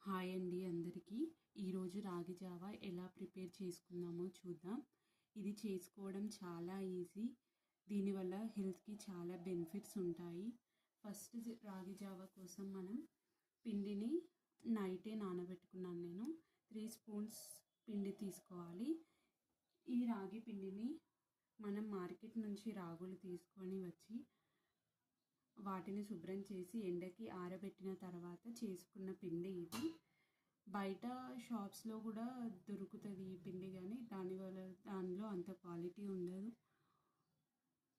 Hi అండి అందరికీ. ఈరోజు రాగి జావా ఎలా ప్రిపేర్ చేసుకుందామో చూద్దాం. ఇది చేసుకోవడం చాలా ఈజీ. దీనివల్ల హెల్త్కి చాలా బెనిఫిట్స్ ఉంటాయి. ఫస్ట్ రాగి జావా కోసం మనం పిండిని నైటే నానబెట్టుకున్నాను. నేను 3 స్పూన్స్ పిండి తీసుకోవాలి. ఈ రాగి పిండిని మనం మార్కెట్ నుంచి రాగులు తీసుకొని వచ్చి వాటిని శుభ్రం చేసి ఎండకి ఆరబెట్టిన తర్వాత చేసుకున్న పిండి ఇది. బయట షాప్స్లో కూడా దొరుకుతుంది ఈ పిండి, కానీ దానిలో అంత క్వాలిటీ ఉండదు.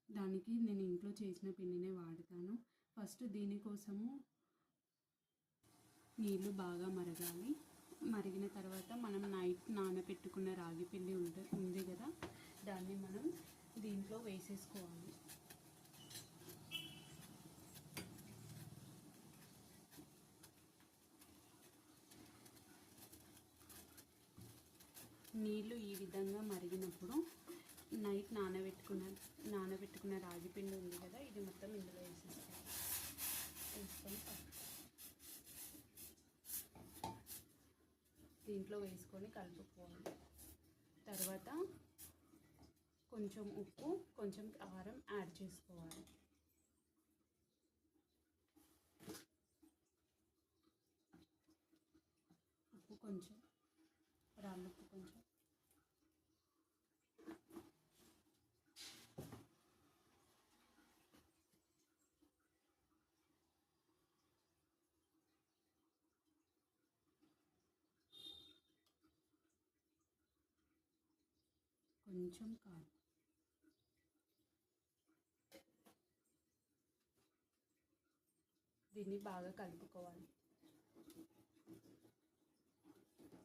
దానికి నేను ఇంట్లో చేసిన పిండినే వాడతాను. ఫస్ట్ దీనికోసము నీళ్ళు బాగా మరగాలి. మరిగిన తర్వాత మనం నైట్ నానబెట్టుకున్న రాగి పిండి ఉంది కదా, దాన్ని మనం దీంట్లో వేసేసుకోవాలి. నీళ్ళు ఈ విధంగా మరిగినప్పుడు నైట్ నానబెట్టుకున్న రాగి పిండి ఉంది కదా, ఇది మొత్తం ఇందులో వేసుకొని దీంట్లో వేసుకొని కలుపుకోవాలి. తర్వాత కొంచెం ఉప్పు, కొంచెం కారం యాడ్ చేసుకోవాలి. ఉప్పు కొంచెం, రాళ్ళుప్పు కొంచెం, కొంచెం కారం. దీన్ని బాగా కలుపుకోవాలి.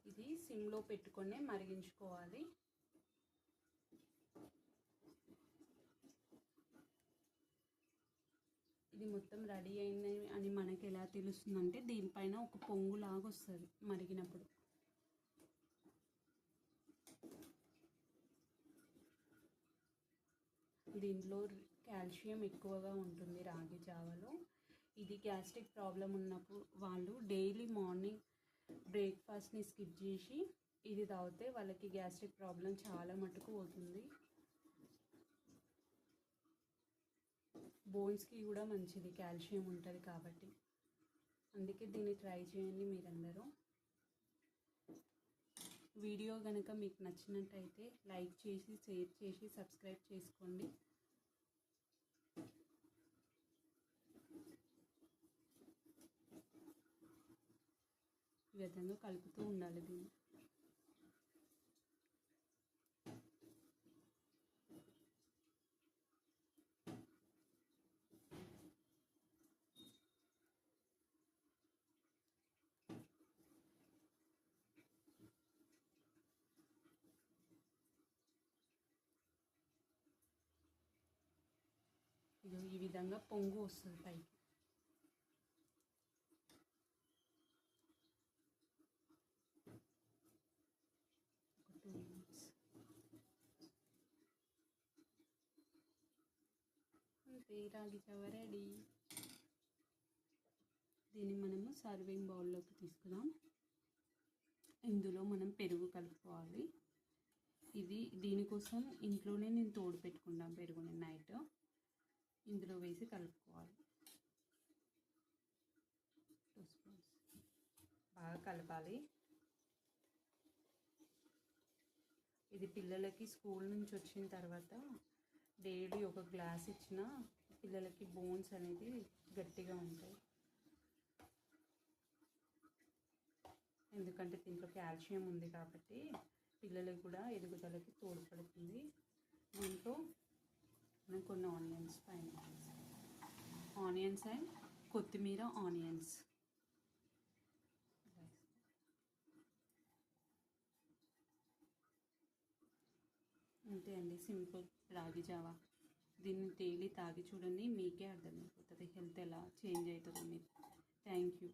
ఇది సిమ్లో పెట్టుకొని మరిగించుకోవాలి. ఇది మొత్తం రెడీ అయింది అని మనకి ఎలా తెలుస్తుందంటే దీనిపైన ఒక పొంగులాగా వస్తుంది మరిగినప్పుడు. దీంట్లో కాల్షియం ఎక్కువగా ఉంటుంది రాగి జావలో. ఇది గ్యాస్ట్రిక్ ప్రాబ్లం ఉన్నప్పుడు వాళ్ళు డైలీ మార్నింగ్ బ్రేక్ఫాస్ట్ని స్కిప్ చేసి ఇది తాగితే వాళ్ళకి గ్యాస్ట్రిక్ ప్రాబ్లం చాలా మటుకు పోతుంది. బోన్స్కి కూడా మంచిది, కాల్షియం ఉంటుంది కాబట్టి. అందుకే దీన్ని ట్రై చేయండి మీరందరూ. వీడియో కనుక మీకు నచ్చినట్టయితే లైక్ చేసి, షేర్ చేసి, సబ్స్క్రైబ్ చేసుకోండి. ఈ విధంగా కలుపుతూ ఉండాలి దీన్ని. ఈ విధంగా పొంగు వస్తుంది పైకి. ఒక 2 minutes అంతే, రాగి జావ రెడీ. దీన్ని మనము సర్వింగ్ బౌల్లోకి తీసుకుందాం. ఇందులో మనం పెరుగు కలుపుకోవాలి. దీనికోసం ఇంట్లోనే నేను తోడు పెట్టుకున్నాను పెరుగుని. నైట్ ఇందులో వేసి కలుపుకోవాలి. 2 స్పూన్స్ బాగా కలపాలి. ఇది పిల్లలకి స్కూల్ నుంచి వచ్చిన తర్వాత డైలీ ఒక గ్లాస్ ఇచ్చిన పిల్లలకి బోన్స్ అనేది గట్టిగా ఉంటాయి. ఎందుకంటే దీంట్లో కాల్షియం ఉంది కాబట్టి పిల్లలకు కూడా ఎదుగుదలకి తోడ్పడుతుంది. దీంట్లో మనం కొన్ని ఆనియన్స్ అండ్ కొత్తిమీర ఆనియన్స్. అంతే అండి, సింపుల్ రాగి జావా. దీన్ని డైలీ తాగి చూడండి, మీకే అర్థమైపోతుంది హెల్త్ ఎలా చేంజ్ అవుతుందో మీరు. Thank you.